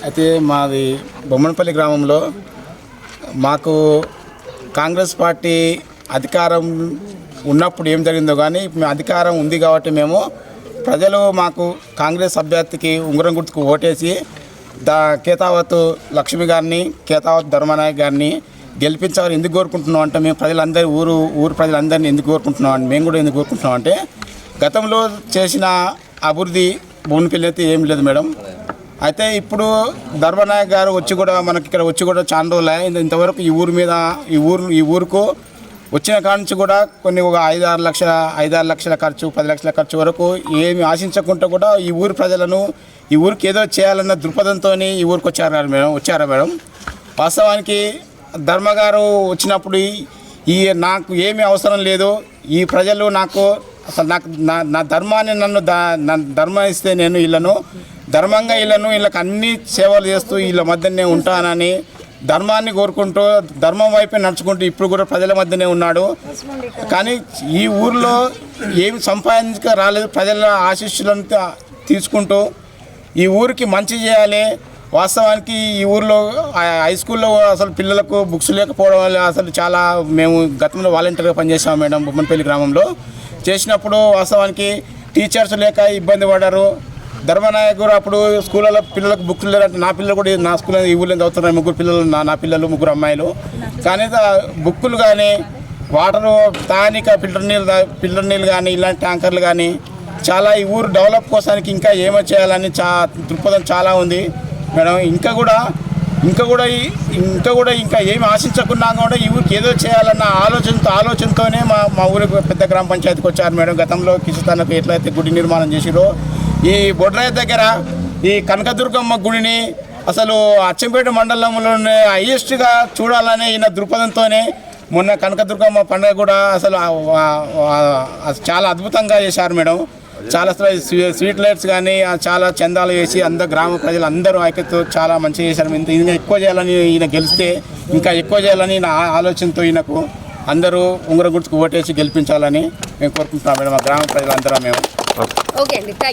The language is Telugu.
అయితే మాది బొమ్మనపల్లి గ్రామంలో మాకు కాంగ్రెస్ పార్టీ అధికారం ఉన్నప్పుడు ఏం జరిగిందో కానీ మేము అధికారం ఉంది కాబట్టి మేము ప్రజలు మాకు కాంగ్రెస్ అభ్యర్థికి ఉంగరం గుర్తుకు ఓటేసి కేతావత్ లక్ష్మి గారిని కేతావత్ ధర్మనాయక్ గారిని గెలిపించాలని ఎందుకు కోరుకుంటున్నాం అంటే మేము ప్రజలందరూ ఊరు ప్రజలందరినీ ఎందుకు కోరుకుంటున్నాం అంటే మేము కూడా ఎందుకు కోరుకుంటున్నాం అంటే గతంలో చేసిన అభివృద్ధి బోన్పల్లి అయితే ఏం లేదు మేడం. అయితే ఇప్పుడు ధర్మనాయక్ గారు వచ్చి కూడా మనకి ఇక్కడ వచ్చి కూడా చాలా రోజులు ఇంతవరకు ఈ ఊరుకు వచ్చిన కాడ నుంచి కూడా కొన్ని ఒక 5-6 లక్షల ఖర్చు 10 లక్షల ఖర్చు వరకు ఏమి ఆశించకుండా కూడా ఈ ఊరు ప్రజలను ఈ ఊరికి ఏదో చేయాలన్న దృక్పథంతో ఈ ఊరికి వచ్చారా మేడం. వాస్తవానికి ధర్మ గారు వచ్చినప్పుడు నాకు ఏమీ అవసరం లేదు, ఈ ప్రజలు నాకు అసలు నా ధర్మాన్ని నన్ను ధర్మం ఇస్తే నేను ధర్మంగా వీళ్ళకి అన్ని సేవలు చేస్తూ వీళ్ళ మధ్యనే ఉంటానని ధర్మాన్ని కోరుకుంటూ ధర్మం వైపే నడుచుకుంటూ ఇప్పుడు కూడా ప్రజల మధ్యనే ఉన్నాడు. కానీ ఈ ఊరిలో ఏమి సంపాదించక రాలేదు, ప్రజల ఆశీస్సులను తీసుకుంటూ ఈ ఊరికి మంచి చేయాలి. వాస్తవానికి ఈ ఊరిలో హై స్కూల్లో అసలు పిల్లలకు బుక్స్ లేకపోవడం వల్ల అసలు చాలా మేము గతంలో వాలంటీర్గా పనిచేసాము మేడం. బొమ్మనపల్లి గ్రామంలో చేసినప్పుడు వాస్తవానికి టీచర్స్ లేక ఇబ్బంది పడ్డారు. ధర్మనాయక్ గారు అప్పుడు స్కూళ్ళలో పిల్లలకు బుక్స్ లేదంటే నా పిల్లలు కూడా నా స్కూల్లో ఈ ఊళ్ళో చదువుతున్నారు, 3 పిల్లలు నా పిల్లలు 3 అమ్మాయిలు. కానీ బుక్కులు కానీ వాటరు స్థానిక ఫిల్టర్ నీళ్ళు కానీ ఇలాంటి ట్యాంకర్లు కానీ చాలా ఈ ఊరు డెవలప్ కోసానికి ఇంకా ఏమో చేయాలని దృక్పథం చాలా ఉంది మేడం. ఇంకా ఏమి ఆశించకుండా కూడా ఈ ఊరికి ఏదో చేయాలన్న ఆలోచనతోనే మా ఊరికి పెద్ద గ్రామ పంచాయతీకి వచ్చారు మేడం. గతంలో కిషితానికి ఎట్లయితే గుడి నిర్మాణం చేసిరో ఈ బొడ్రాయి దగ్గర ఈ కనకదుర్గమ్మ గుడిని అసలు అచ్చంపేట మండలంలోనే హైయెస్ట్గా చూడాలనే ఈయన దృక్పథంతోనే మొన్న కనకదుర్గమ్మ పండుగ కూడా అసలు చాలా అద్భుతంగా చేశారు మేడం. చాలా స్ట్రీట్ లైట్స్ కానీ చాలా చందాలు వేసి అందరు గ్రామ ప్రజలు అందరూ ఐక్యతతో చాలా మంచిగా చేశారు. ఇంకా ఎక్కువ చేయాలని ఈయన గెలిస్తే ఇంకా ఎక్కువ చేయాలని నా ఆలోచనతో ఈయనకు అందరూ ఉంగరం గుర్తుకు ఓటేసి గెలిపించాలని మేము కోరుకుంటున్నాం మేడం. మా గ్రామ ప్రజలందరూ మేము. ఓకే అండి.